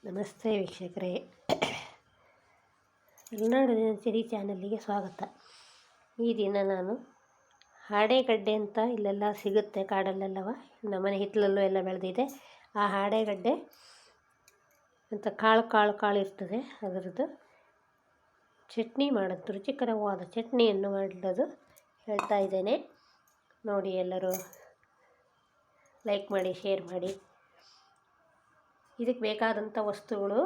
ನಮಸ್ತೆ ವೀಕ್ಷಕರೇ, ಮಲೆನಾಡು ದಿನಚರಿ ಚಾನಲ್ಲಿಗೆ ಸ್ವಾಗತ. ಈ ದಿನ ನಾನು ಹಾಡೆಗಡ್ಡೆ ಅಂತ ಇಲ್ಲೆಲ್ಲ ಸಿಗುತ್ತೆ, ಕಾಡಲ್ಲೆಲ್ಲವ ನಮ್ಮನೆ ಹಿತ್ತಲಲ್ಲೂ ಎಲ್ಲ ಬೆಳೆದಿದೆ. ಆ ಹಾಡೆಗಡ್ಡೆ ಅಂತ ಕಾಳು ಇರ್ತದೆ, ಅದರದ್ದು ಚಟ್ನಿ ಮಾಡೋದು, ರುಚಿಕರವಾದ ಚಟ್ನಿಯನ್ನು ಮಾಡೋದು ಹೇಳ್ತಾ ಇದ್ದೇನೆ. ನೋಡಿ, ಎಲ್ಲರೂ ಲೈಕ್ ಮಾಡಿ, ಶೇರ್ ಮಾಡಿ. ಇದಕ್ಕೆ ಬೇಕಾದಂಥ ವಸ್ತುಗಳು: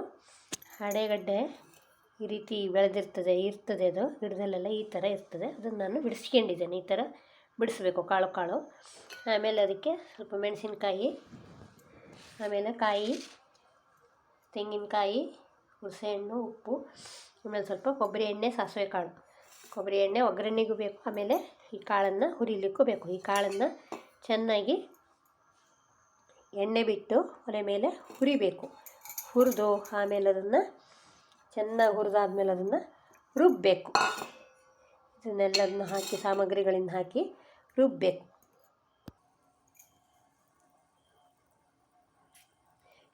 ಹಾಡೆಗಡ್ಡೆ ಈ ರೀತಿ ಇರ್ತದೆ ಅದು ಗಿಡದಲ್ಲೆಲ್ಲ ಈ ಥರ ಇರ್ತದೆ. ಅದನ್ನು ನಾನು ಬಿಡಿಸ್ಕೊಂಡಿದ್ದೇನೆ. ಈ ಥರ ಬಿಡಿಸ್ಬೇಕು ಕಾಳು. ಆಮೇಲೆ ಅದಕ್ಕೆ ಸ್ವಲ್ಪ ಮೆಣಸಿನ್ಕಾಯಿ, ಆಮೇಲೆ ಕಾಯಿ, ತೆಂಗಿನಕಾಯಿ, ಹುಣಸೆಹಣ್ಣು, ಉಪ್ಪು, ಆಮೇಲೆ ಸ್ವಲ್ಪ ಕೊಬ್ಬರಿ ಎಣ್ಣೆ, ಸಾಸಿವೆ ಕಾಳು. ಕೊಬ್ಬರಿ ಎಣ್ಣೆ ಒಗ್ಗರಣೆಗೂ ಬೇಕು, ಆಮೇಲೆ ಈ ಕಾಳನ್ನು ಹುರಿಲಿಕ್ಕೂ ಬೇಕು. ಈ ಕಾಳನ್ನು ಚೆನ್ನಾಗಿ ಎಣ್ಣೆ ಬಿಟ್ಟು ಒಲೆ ಮೇಲೆ ಹುರಿಬೇಕು. ಹುರಿದು ಆಮೇಲೆ ಅದನ್ನು ಚೆನ್ನಾಗಿ ಹುರಿದಾದ್ಮೇಲೆ ಅದನ್ನು ರುಬ್ಬಬೇಕು. ಇದನ್ನೆಲ್ಲದನ್ನು ಹಾಕಿ, ಸಾಮಗ್ರಿಗಳನ್ನು ಹಾಕಿ ರುಬ್ಬಬೇಕು.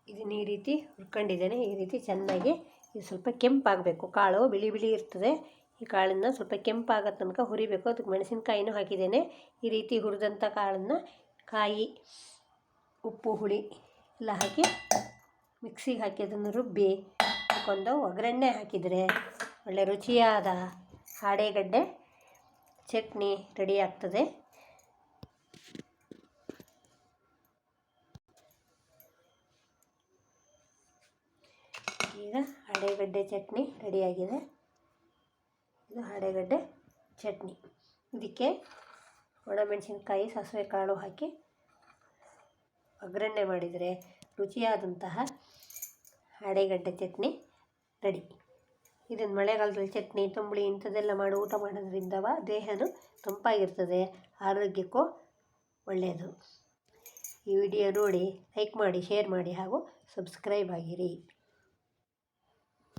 ಇದನ್ನು ಈ ರೀತಿ ಹುರ್ಕೊಂಡಿದ್ದೇನೆ. ಈ ರೀತಿ ಚೆನ್ನಾಗಿ ಇದು ಸ್ವಲ್ಪ ಕೆಂಪಾಗಬೇಕು. ಕಾಳು ಬಿಳಿ ಇರ್ತದೆ. ಈ ಕಾಳನ್ನು ಸ್ವಲ್ಪ ಕೆಂಪಾಗೋ ತನಕ ಹುರಿಬೇಕು. ಅದಕ್ಕೆ ಮೆಣಸಿನ್ಕಾಯಿನೂ ಹಾಕಿದ್ದೇನೆ. ಈ ರೀತಿ ಹುರಿದಂಥ ಕಾಳನ್ನು ಕಾಯಿ, ಉಪ್ಪು, ಹುಳಿ ಎಲ್ಲ ಹಾಕಿ ಮಿಕ್ಸಿಗೆ ಹಾಕಿ ಅದನ್ನು ರುಬ್ಬಿ ಹಾಕ್ಕೊಂಡು ಒಗ್ಗರಣೆ ಹಾಕಿದರೆ ಒಳ್ಳೆ ರುಚಿಯಾದ ಹಾಡೆಗಡ್ಡೆ ಚಟ್ನಿ ರೆಡಿ ಆಗ್ತದೆ. ಈಗ ಹಾಡೆಗಡ್ಡೆ ಚಟ್ನಿ ರೆಡಿಯಾಗಿದೆ. ಇದು ಹಾಡೆಗಡ್ಡೆ ಚಟ್ನಿ. ಇದಕ್ಕೆ ಒಣಮೆಣಸಿನ್ಕಾಯಿ, ಸಾಸಿವೆ ಕಾಳು ಹಾಕಿ ಒಗ್ಗರಣೆ ಮಾಡಿದರೆ ರುಚಿಯಾದಂತಹ ಹಾಡೆಗಡ್ಡೆ ಚಟ್ನಿ ರೆಡಿ. ಇದನ್ನು ಮಳೆಗಾಲದಲ್ಲಿ ಚಟ್ನಿ, ತಂಬುಳಿ ಇಂಥದ್ದೆಲ್ಲ ಮಾಡಿ ಊಟ ಮಾಡೋದ್ರಿಂದ ದೇಹನೂ ತಂಪಾಗಿರ್ತದೆ, ಆರೋಗ್ಯಕ್ಕೂ ಒಳ್ಳೆಯದು. ಈ ವಿಡಿಯೋ ನೋಡಿ ಲೈಕ್ ಮಾಡಿ, ಶೇರ್ ಮಾಡಿ ಹಾಗೂ ಸಬ್ಸ್ಕ್ರೈಬ್ ಆಗಿರಿ.